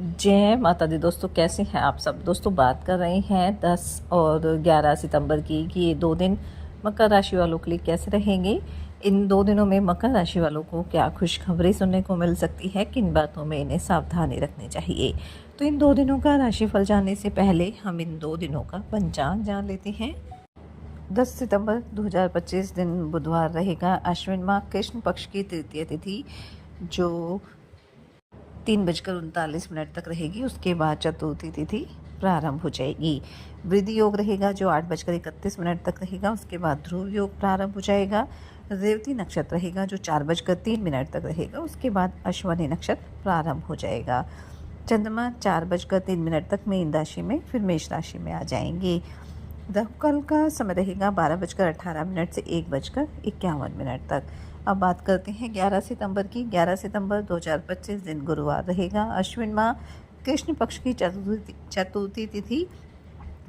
जय माता दी दोस्तों, कैसे हैं आप सब। दोस्तों बात कर रहे हैं 10 और 11 सितंबर की कि ये 2 दिन मकर राशि वालों के लिए कैसे रहेंगे। इन 2 दिनों में मकर राशि वालों को क्या खुशखबरी सुनने को मिल सकती है, किन बातों में इन्हें सावधानी रखनी चाहिए। तो इन 2 दिनों का राशिफल जानने से पहले हम इन 2 दिनों का पंचांग जान लेते हैं। 10 सितंबर 2025 दिन बुधवार रहेगा। अश्विन माह कृष्ण पक्ष की तृतीय तिथि जो 3:39 तक रहेगी। उसके बाद चतुर्थी तिथि प्रारंभ हो जाएगी। वृद्धि योग रहेगा जो 8:31 तक रहेगा। उसके बाद ध्रुव योग प्रारंभ हो जाएगा। रेवती नक्षत्र रहेगा जो 4:03 तक रहेगा। उसके बाद अश्वनी नक्षत्र प्रारंभ हो जाएगा। चंद्रमा 4:03 तक मीन राशि में फिर मेष राशि में आ जाएंगे। राहुकाल का समय रहेगा 12:18 से 1:51 तक। अब बात करते हैं 11 सितंबर की। 11 सितंबर 2025 दिन गुरुवार रहेगा। अश्विन माह कृष्ण पक्ष की चतुर्थी तिथि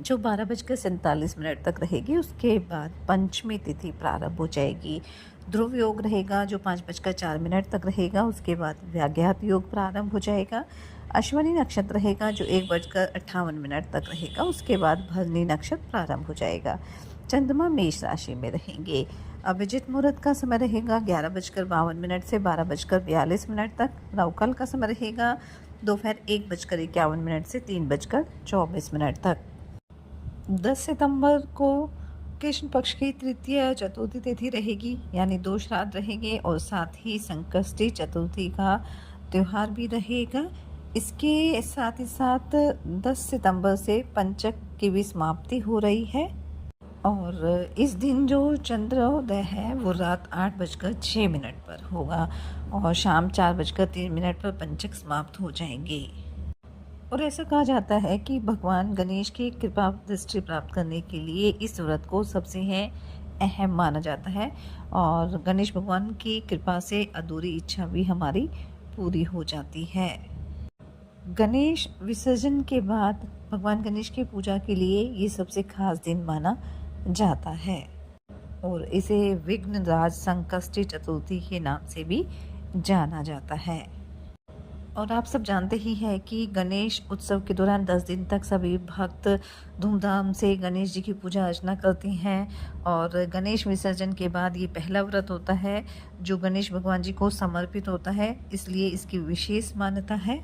जो 12:47 तक रहेगी। उसके बाद पंचमी तिथि प्रारंभ हो जाएगी। ध्रुव योग रहेगा जो 5:04 तक रहेगा। उसके बाद व्याघात योग प्रारंभ हो जाएगा। अश्वनी नक्षत्र रहेगा जो 1:58 तक रहेगा। उसके बाद भरणी नक्षत्र प्रारंभ हो जाएगा। चंद्रमा मेष राशि में रहेंगे। अभिजित मुहूर्त का समय रहेगा 11:52 से 12:42 तक। राहुकाल का समय रहेगा दोपहर 1:51 से 3:24 तक। 10 सितंबर को कृष्ण पक्ष की तृतीय चतुर्थी तिथि रहेगी, यानी 2 श्राद्ध रहेंगे और साथ ही संकष्टी चतुर्थी का त्यौहार भी रहेगा। इसके साथ ही साथ 10 सितंबर से पंचक की भी समाप्ति हो रही है और इस दिन जो चंद्रोदय है वो रात 8:06 पर होगा और शाम 4:03 पर पंचक समाप्त हो जाएंगे। और ऐसा कहा जाता है कि भगवान गणेश की कृपा दृष्टि प्राप्त करने के लिए इस व्रत को सबसे है अहम माना जाता है और गणेश भगवान की कृपा से अधूरी इच्छा भी हमारी पूरी हो जाती है। गणेश विसर्जन के बाद भगवान गणेश की पूजा के लिए ये सबसे खास दिन माना जाता है और इसे विघ्नराज संकष्टी चतुर्थी के नाम से भी जाना जाता है। और आप सब जानते ही हैं कि गणेश उत्सव के दौरान 10 दिन तक सभी भक्त धूमधाम से गणेश जी की पूजा अर्चना करते हैं और गणेश विसर्जन के बाद ये पहला व्रत होता है जो गणेश भगवान जी को समर्पित होता है, इसलिए इसकी विशेष मान्यता है।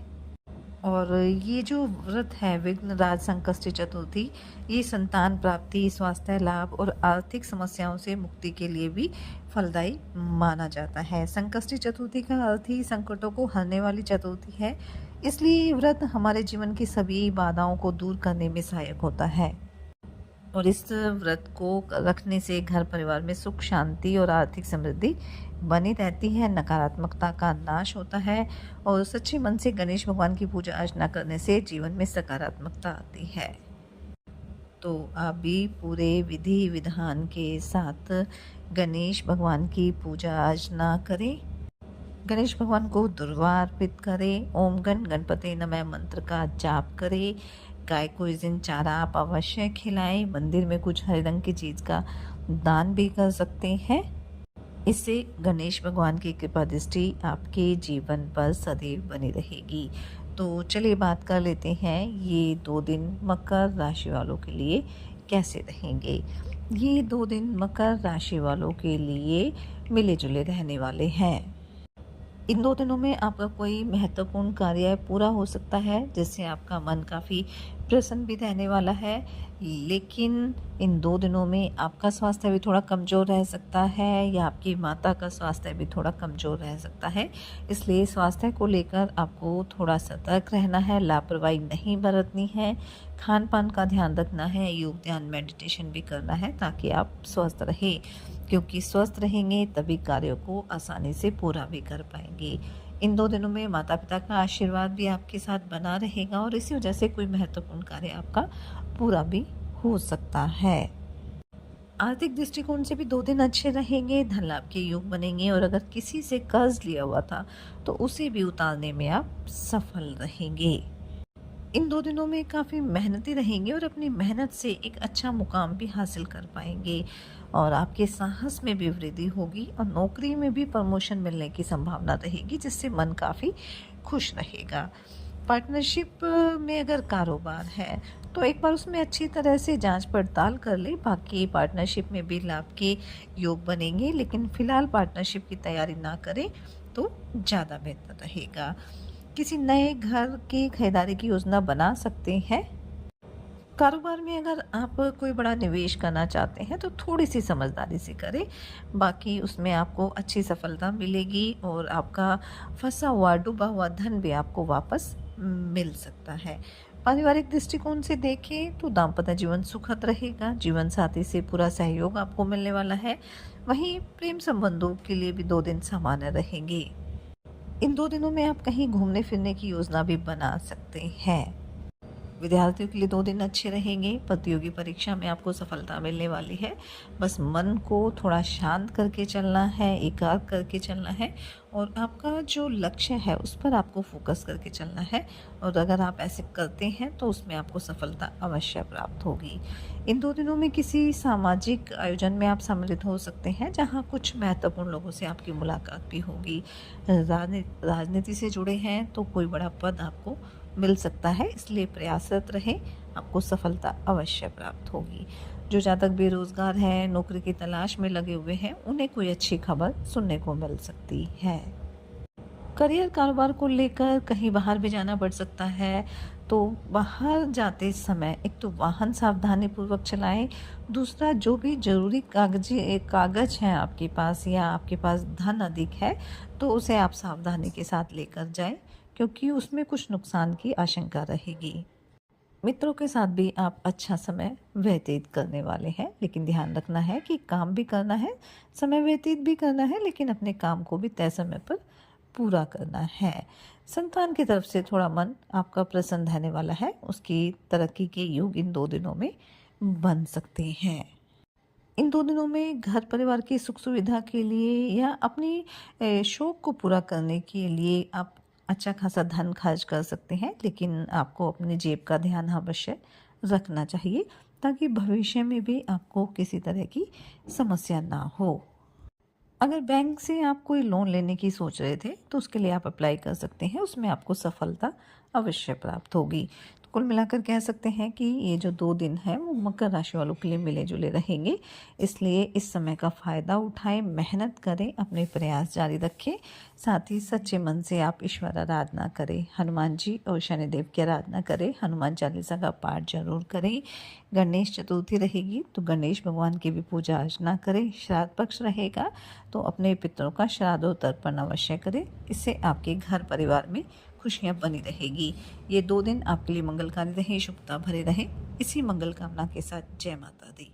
और ये जो व्रत है विघ्नराज संकष्टी चतुर्थी, ये संतान प्राप्ति, स्वास्थ्य लाभ और आर्थिक समस्याओं से मुक्ति के लिए भी फलदायी माना जाता है। संकष्टी चतुर्थी का अर्थ ही संकटों को हरने वाली चतुर्थी है, इसलिए ये व्रत हमारे जीवन की सभी बाधाओं को दूर करने में सहायक होता है और इस व्रत को रखने से घर परिवार में सुख शांति और आर्थिक समृद्धि बनी रहती है, नकारात्मकता का नाश होता है और सच्चे मन से गणेश भगवान की पूजा अर्चना करने से जीवन में सकारात्मकता आती है। तो आप भी पूरे विधि विधान के साथ गणेश भगवान की पूजा अर्चना करें। गणेश भगवान को दुर्वा अर्पित करें। ओम गण गणपति नमः मंत्र का जाप करें। गाय को इस दिन चारा आप अवश्य खिलाएं। मंदिर में कुछ हरे रंग की चीज़ का दान भी कर सकते हैं। इससे गणेश भगवान की कृपा दृष्टि आपके जीवन पर सदैव बनी रहेगी। तो चलिए बात कर लेते हैं ये 2 दिन मकर राशि वालों के लिए कैसे रहेंगे। ये 2 दिन मकर राशि वालों के लिए मिले जुले रहने वाले हैं। इन 2 दिनों में आपका कोई महत्वपूर्ण कार्य पूरा हो सकता है जिससे आपका मन काफ़ी प्रसन्न भी रहने वाला है, लेकिन इन 2 दिनों में आपका स्वास्थ्य भी थोड़ा कमज़ोर रह सकता है या आपकी माता का स्वास्थ्य भी थोड़ा कमज़ोर रह सकता है। इसलिए स्वास्थ्य को लेकर आपको थोड़ा सतर्क रहना है, लापरवाही नहीं बरतनी है, खान पान का ध्यान रखना है, योग ध्यान मेडिटेशन भी करना है ताकि आप स्वस्थ रहें, क्योंकि स्वस्थ रहेंगे तभी कार्यों को आसानी से पूरा भी कर पाएंगे। इन 2 दिनों में माता पिता का आशीर्वाद भी आपके साथ बना रहेगा और इसी वजह से कोई महत्वपूर्ण कार्य आपका पूरा भी हो सकता है। आर्थिक दृष्टिकोण से भी 2 दिन अच्छे रहेंगे, धन लाभ के योग बनेंगे और अगर किसी से कर्ज लिया हुआ था तो उसे भी उतारने में आप सफल रहेंगे। इन 2 दिनों में काफ़ी मेहनती रहेंगे और अपनी मेहनत से एक अच्छा मुकाम भी हासिल कर पाएंगे और आपके साहस में भी वृद्धि होगी और नौकरी में भी प्रमोशन मिलने की संभावना रहेगी जिससे मन काफ़ी खुश रहेगा। पार्टनरशिप में अगर कारोबार है तो एक बार उसमें अच्छी तरह से जांच पड़ताल कर ले। बाकी पार्टनरशिप में भी लाभ के योग बनेंगे, लेकिन फ़िलहाल पार्टनरशिप की तैयारी ना करें तो ज़्यादा बेहतर रहेगा। किसी नए घर की खरीदारी की योजना बना सकते हैं। कारोबार में अगर आप कोई बड़ा निवेश करना चाहते हैं तो थोड़ी-सी समझदारी से करें। बाकी उसमें आपको अच्छी सफलता मिलेगी और आपका फँसा हुआ, डूबा हुआ धन भी आपको वापस मिल सकता है। पारिवारिक दृष्टिकोण से देखें तो दाम्पत्य जीवन सुखद रहेगा। जीवन साथी से पूरा सहयोग आपको मिलने वाला है। वहीं प्रेम संबंधों के लिए भी 2 दिन सामान्य रहेंगे। इन 2 दिनों में आप कहीं घूमने-फिरने की योजना भी बना सकते हैं। विद्यार्थियों के लिए 2 दिन अच्छे रहेंगे। प्रतियोगी परीक्षा में आपको सफलता मिलने वाली है। बस मन को थोड़ा शांत करके चलना है, एकाग्र करके चलना है और आपका जो लक्ष्य है उस पर आपको फोकस करके चलना है। और अगर आप ऐसे करते हैं तो उसमें आपको सफलता अवश्य प्राप्त होगी। इन 2 दिनों में किसी सामाजिक आयोजन में आप सम्मिलित हो सकते हैं, जहाँ कुछ महत्वपूर्ण लोगों से आपकी मुलाकात भी होगी। राजनीति से जुड़े हैं तो कोई बड़ा पद आपको मिल सकता है, इसलिए प्रयासरत रहें, आपको सफलता अवश्य प्राप्त होगी। जो जातक बेरोजगार हैं, नौकरी की तलाश में लगे हुए हैं, उन्हें कोई अच्छी खबर सुनने को मिल सकती है। करियर कारोबार को लेकर कहीं बाहर भी जाना पड़ सकता है, तो बाहर जाते समय एक तो वाहन सावधानी पूर्वक चलाएं। दूसरा, जो भी ज़रूरी कागज़ हैं आपके पास या आपके पास धन अधिक है तो उसे आप सावधानी के साथ लेकर जाएं, क्योंकि उसमें कुछ नुकसान की आशंका रहेगी। मित्रों के साथ भी आप अच्छा समय व्यतीत करने वाले हैं, लेकिन ध्यान रखना है कि काम भी करना है, समय व्यतीत भी करना है, लेकिन अपने काम को भी तय समय पर पूरा करना है। संतान की तरफ से थोड़ा मन आपका प्रसन्न रहने वाला है। उसकी तरक्की के योग इन 2 दिनों में बन सकते हैं। इन 2 दिनों में घर परिवार की सुख सुविधा के लिए या अपनी शौक को पूरा करने के लिए आप अच्छा खासा धन खर्च कर सकते हैं, लेकिन आपको अपनी जेब का ध्यान अवश्य रखना चाहिए, ताकि भविष्य में भी आपको किसी तरह की समस्या ना हो। अगर बैंक से आप कोई लोन लेने की सोच रहे थे तो उसके लिए आप अप्लाई कर सकते हैं, उसमें आपको सफलता अवश्य प्राप्त होगी। तो कुल मिलाकर कह सकते हैं कि ये जो 2 दिन हैं वो मकर राशि वालों के लिए मिले जुले रहेंगे, इसलिए इस समय का फ़ायदा उठाएं, मेहनत करें, अपने प्रयास जारी रखें। साथ ही सच्चे मन से आप ईश्वर आराधना करें, हनुमान जी और शनिदेव की आराधना करें, हनुमान चालीसा का पाठ जरूर करें। गणेश चतुर्थी रहेगी तो गणेश भगवान की भी पूजा अर्चना करें। श्राद्ध पक्ष रहेगा तो अपने पितरों का श्राद्ध और तर्पण अवश्य करें। इससे आपके घर परिवार में खुशियां बनी रहेगी। ये 2 दिन आपके लिए मंगलकारी रहे, शुभता भरे रहे। इसी मंगल कामना के साथ जय माता दी।